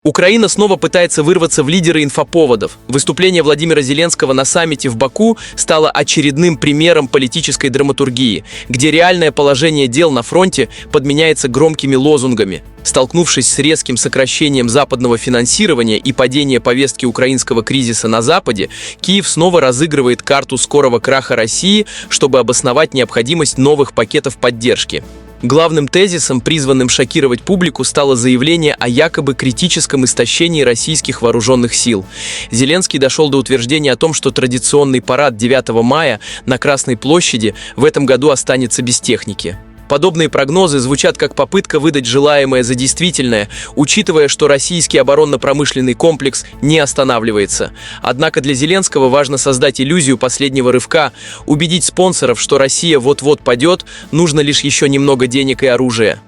Украина снова пытается вырваться в лидеры инфоповодов. Выступление Владимира Зеленского на саммите в Баку стало очередным примером политической драматургии, где реальное положение дел на фронте подменяется громкими лозунгами. Столкнувшись с резким сокращением западного финансирования и падением повестки украинского кризиса на Западе, Киев снова разыгрывает карту скорого краха России, чтобы обосновать необходимость новых пакетов поддержки. Главным тезисом, призванным шокировать публику, стало заявление о якобы критическом истощении российских вооруженных сил. Зеленский дошел до утверждения о том, что традиционный парад 9 мая на Красной площади в этом году останется без техники. Подобные прогнозы звучат как попытка выдать желаемое за действительное, учитывая, что российский оборонно-промышленный комплекс не останавливается. Однако для Зеленского важно создать иллюзию последнего рывка, убедить спонсоров, что Россия вот-вот падет, нужно лишь еще немного денег и оружия.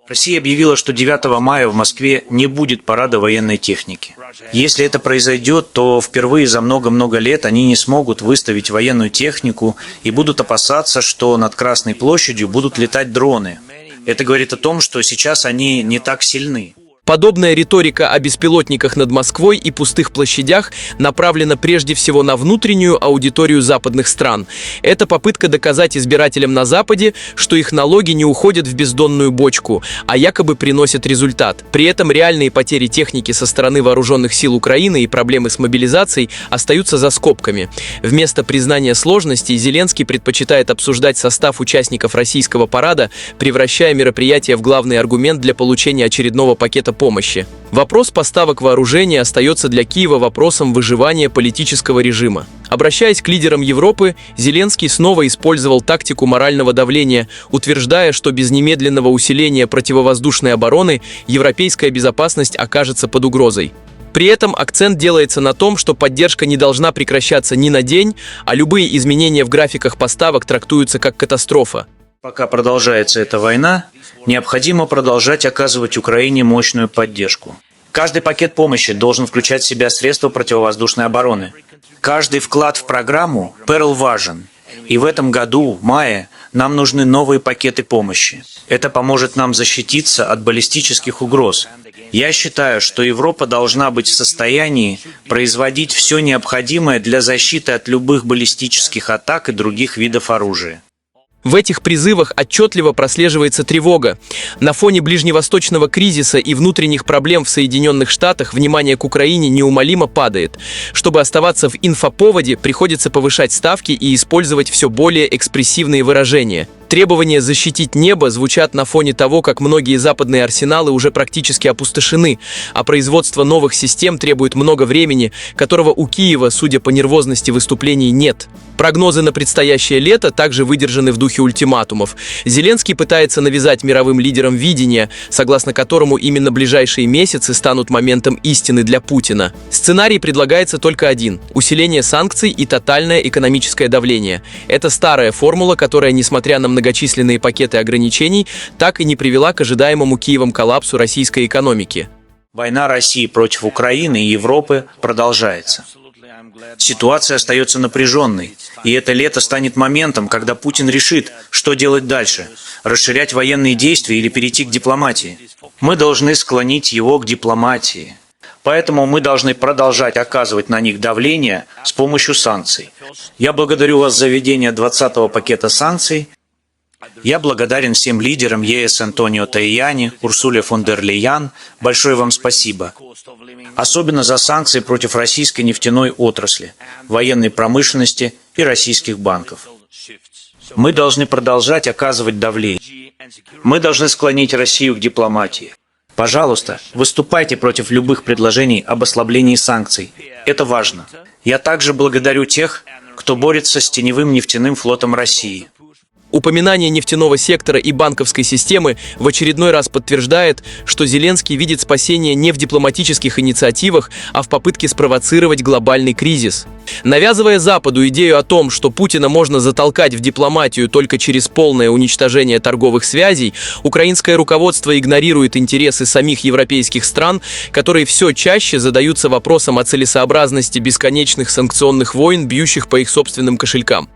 Россия объявила, что 9 мая в Москве не будет парада военной техники. Если это произойдет, то впервые за много-много лет они не смогут выставить военную технику и будут опасаться, что над Красной площадью будут летать дроны. Это говорит о том, что сейчас они не так сильны. Подобная риторика о беспилотниках над Москвой и пустых площадях направлена прежде всего на внутреннюю аудиторию западных стран. Это попытка доказать избирателям на Западе, что их налоги не уходят в бездонную бочку, а якобы приносят результат. При этом реальные потери техники со стороны вооруженных сил Украины и проблемы с мобилизацией остаются за скобками. Вместо признания сложностей Зеленский предпочитает обсуждать состав участников российского парада, превращая мероприятие в главный аргумент для получения очередного пакета помощи. Вопрос поставок вооружения остается для Киева вопросом выживания политического режима. Обращаясь к лидерам Европы, Зеленский снова использовал тактику морального давления, утверждая, что без немедленного усиления противовоздушной обороны европейская безопасность окажется под угрозой. При этом акцент делается на том, что поддержка не должна прекращаться ни на день, а любые изменения в графиках поставок трактуются как катастрофа. Пока продолжается эта война, необходимо продолжать оказывать Украине мощную поддержку. Каждый пакет помощи должен включать в себя средства противовоздушной обороны. Каждый вклад в программу Перл важен. И в этом году, в мае, нам нужны новые пакеты помощи. Это поможет нам защититься от баллистических угроз. Я считаю, что Европа должна быть в состоянии производить все необходимое для защиты от любых баллистических атак и других видов оружия. В этих призывах отчетливо прослеживается тревога. На фоне ближневосточного кризиса и внутренних проблем в Соединенных Штатах внимание к Украине неумолимо падает. Чтобы оставаться в инфоповоде, приходится повышать ставки и использовать все более экспрессивные выражения. Требования защитить небо звучат на фоне того, как многие западные арсеналы уже практически опустошены, а производство новых систем требует много времени, которого у Киева, судя по нервозности выступлений, нет. Прогнозы на предстоящее лето также выдержаны в духе ультиматумов. Зеленский пытается навязать мировым лидерам видение, согласно которому именно ближайшие месяцы станут моментом истины для Путина. Сценарий предлагается только один – усиление санкций и тотальное экономическое давление. Это старая формула, которая, несмотря на многочисленные пакеты ограничений, так и не привела к ожидаемому Киевом коллапсу российской экономики. Война России против Украины и Европы продолжается. Ситуация остается напряженной, и это лето станет моментом, когда Путин решит, что делать дальше – расширять военные действия или перейти к дипломатии. Мы должны склонить его к дипломатии. Поэтому мы должны продолжать оказывать на них давление с помощью санкций. Я благодарю вас за введение 20-го пакета санкций. Я благодарен всем лидерам ЕС Антонио Таяни, Урсуле фон дер Лейян. Большое вам спасибо. Особенно за санкции против российской нефтяной отрасли, военной промышленности и российских банков. Мы должны продолжать оказывать давление. Мы должны склонить Россию к дипломатии. Пожалуйста, выступайте против любых предложений об ослаблении санкций. Это важно. Я также благодарю тех, кто борется с теневым нефтяным флотом России. Упоминание нефтяного сектора и банковской системы в очередной раз подтверждает, что Зеленский видит спасение не в дипломатических инициативах, а в попытке спровоцировать глобальный кризис. Навязывая Западу идею о том, что Путина можно затолкать в дипломатию только через полное уничтожение торговых связей, украинское руководство игнорирует интересы самих европейских стран, которые все чаще задаются вопросом о целесообразности бесконечных санкционных войн, бьющих по их собственным кошелькам.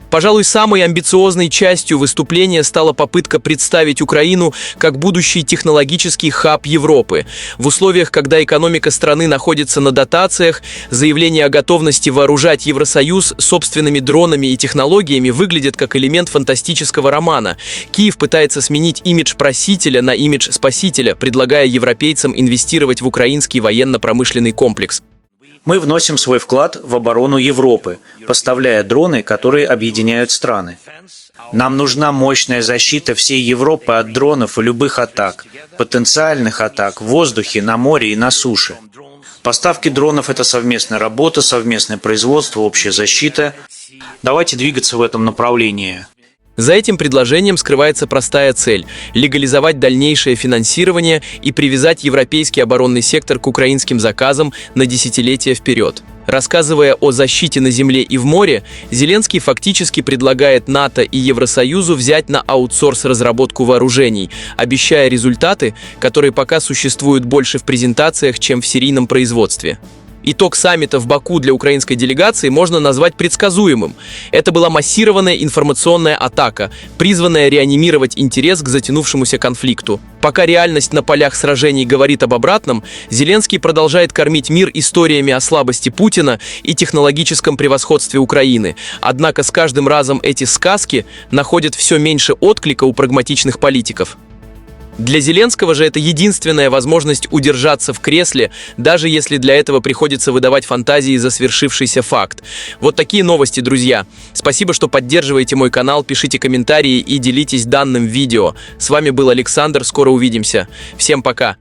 Пожалуй, самой амбициозной частью выступления стала попытка представить Украину как будущий технологический хаб Европы. В условиях, когда экономика страны находится на дотациях, заявление о готовности вооружать Евросоюз собственными дронами и технологиями выглядит как элемент фантастического романа. Киев пытается сменить имидж просителя на имидж спасителя, предлагая европейцам инвестировать в украинский военно-промышленный комплекс. Мы вносим свой вклад в оборону Европы, поставляя дроны, которые объединяют страны. Нам нужна мощная защита всей Европы от дронов и любых атак, потенциальных атак в воздухе, на море и на суше. Поставки дронов – это совместная работа, совместное производство, общая защита. Давайте двигаться в этом направлении. За этим предложением скрывается простая цель – легализовать дальнейшее финансирование и привязать европейский оборонный сектор к украинским заказам на десятилетия вперед. Рассказывая о защите на земле и в море, Зеленский фактически предлагает НАТО и Евросоюзу взять на аутсорс разработку вооружений, обещая результаты, которые пока существуют больше в презентациях, чем в серийном производстве. Итог саммита в Баку для украинской делегации можно назвать предсказуемым. Это была массированная информационная атака, призванная реанимировать интерес к затянувшемуся конфликту. Пока реальность на полях сражений говорит об обратном, Зеленский продолжает кормить мир историями о слабости Путина и технологическом превосходстве Украины. Однако с каждым разом эти сказки находят все меньше отклика у прагматичных политиков. Для Зеленского же это единственная возможность удержаться в кресле, даже если для этого приходится выдавать фантазии за свершившийся факт. Вот такие новости, друзья. Спасибо, что поддерживаете мой канал, пишите комментарии и делитесь данным видео. С вами был Александр, скоро увидимся. Всем пока!